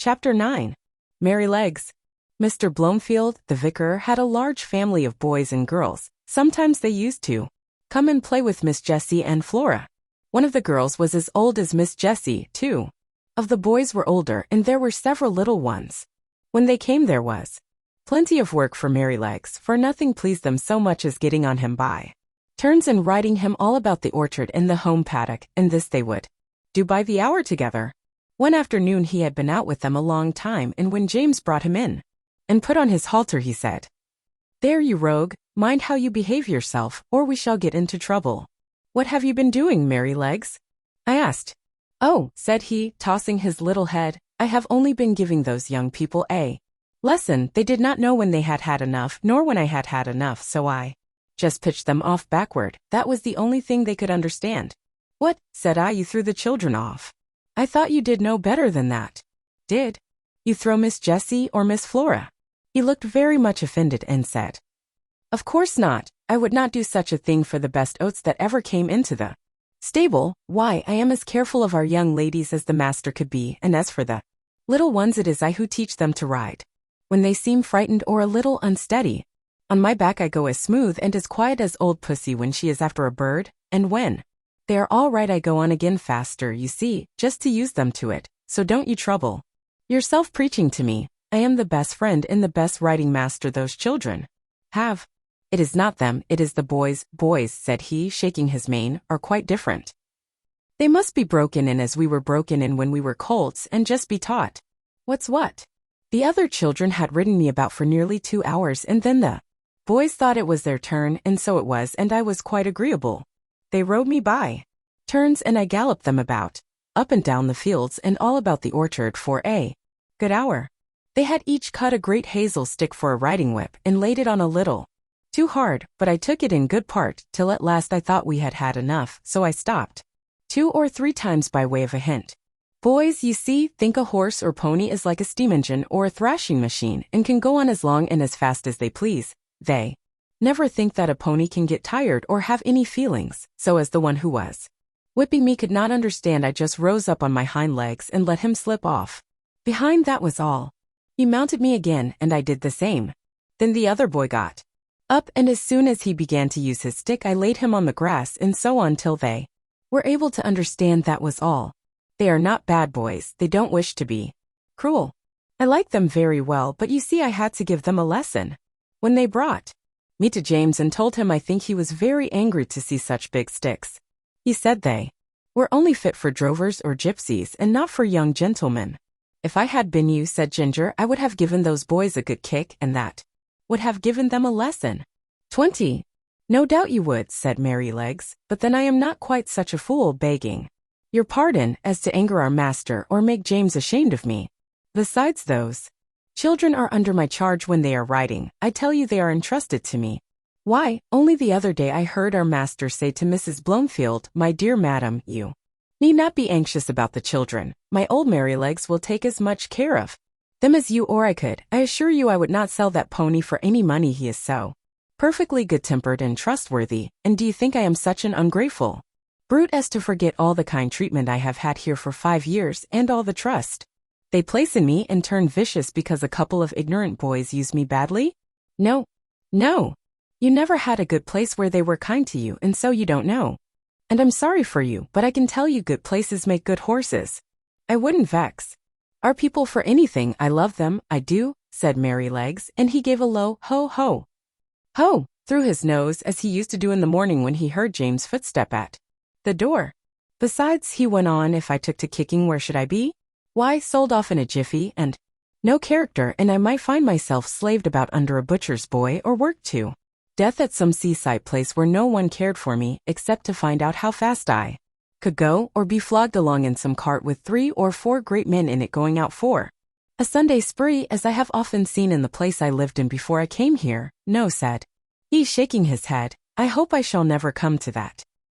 Chapter 9. Merry Legs. Mr. Bloomfield, the vicar, had a large family of boys and girls. Sometimes they used to come and play with Miss Jessie and Flora. One of the girls was as old as Miss Jessie, too. Of the boys were older, and there were several little ones. When they came there was plenty of work for Merrylegs, for nothing pleased them so much as getting on him by turns and writing him all about the orchard and the home paddock, and this they would do by the hour together. One afternoon he had been out with them a long time, and when James brought him in and put on his halter, he said, "There, you rogue, mind how you behave yourself, or we shall get into trouble." "What have you been doing, Merrylegs?" I asked. "Oh," said he, tossing his little head, "I have only been giving those young people a lesson. They did not know when they had had enough, nor when I had had enough, so I just pitched them off backward. That was the only thing they could understand." "What," said I, "you threw the children off? I thought you did know better than that." "Did you throw Miss Jessie or Miss Flora?" He looked very much offended and said, "Of course not. I would not do such a thing for the best oats that ever came into the stable. Why, I am as careful of our young ladies as the master could be, and as for the little ones, it is I who teach them to ride. When they seem frightened or a little unsteady, on my back I go as smooth and as quiet as old Pussy when she is after a bird, and when they are all right I go on again faster, you see, just to use them to it, so don't you trouble yourself preaching to me. I am the best friend and the best riding master those children have. It is not them, it is the boys. Boys," said he, shaking his mane, "are quite different. They must be broken in as we were broken in when we were colts, and just be taught what's what." The other children had ridden me about for nearly 2 hours, and then the boys thought it was their turn, and so it was, and I was quite agreeable. They rode me by turns, and I galloped them about, up and down the fields and all about the orchard for a good hour. They had each cut a great hazel stick for a riding whip, and laid it on a little too hard, but I took it in good part, till at last I thought we had had enough, so I stopped 2 or 3 times by way of a hint. "Boys, you see, think a horse or pony is like a steam engine or a thrashing machine, and can go on as long and as fast as they please. They never think that a pony can get tired or have any feelings, so as the one who was whipping me could not understand, I just rose up on my hind legs and let him slip off behind, that was all. He mounted me again, and I did the same. Then the other boy got up, and as soon as he began to use his stick I laid him on the grass, and so on till they were able to understand, that was all. They are not bad boys, they don't wish to be cruel. I like them very well, but you see I had to give them a lesson. When they brought me to James and told him I think he was very angry to see such big sticks. He said they were only fit for drovers or gypsies and not for young gentlemen. "If I had been you," said Ginger, "I would have given those boys a good kick, and that would have given them a lesson." 20. "No doubt you would," said Merrylegs, "but then I am not quite such a fool, begging your pardon, as to anger our master or make James ashamed of me. Besides, those children are under my charge when they are riding. I tell you they are entrusted to me. Why, only the other day I heard our master say to Mrs. Bloomfield, 'My dear madam, you need not be anxious about the children. My old Merrylegs will take as much care of them as you or I could. I assure you I would not sell that pony for any money, he is so perfectly good-tempered and trustworthy, and do you think I am such an ungrateful brute as to forget all the kind treatment I have had here for 5 years, and all the trust they place in me, and turn vicious because a couple of ignorant boys use me badly? No, no. You never had a good place where they were kind to you, and so you don't know. And I'm sorry for you, but I can tell you good places make good horses. I wouldn't vex our people for anything. I love them, I do," said Merrylegs, and he gave a low ho-ho ho through his nose, as he used to do in the morning when he heard James' footstep at the door. "Besides," he went on, "if I took to kicking, where should I be? Why, sold off in a jiffy, and no character, and I might find myself slaved about under a butcher's boy, or worked to death at some seaside place where no one cared for me, except to find out how fast I could go, or be flogged along in some cart with 3 or 4 great men in it going out for a Sunday spree, as I have often seen in the place I lived in before I came here. No," said he, shaking his head, "I hope I shall never come to that.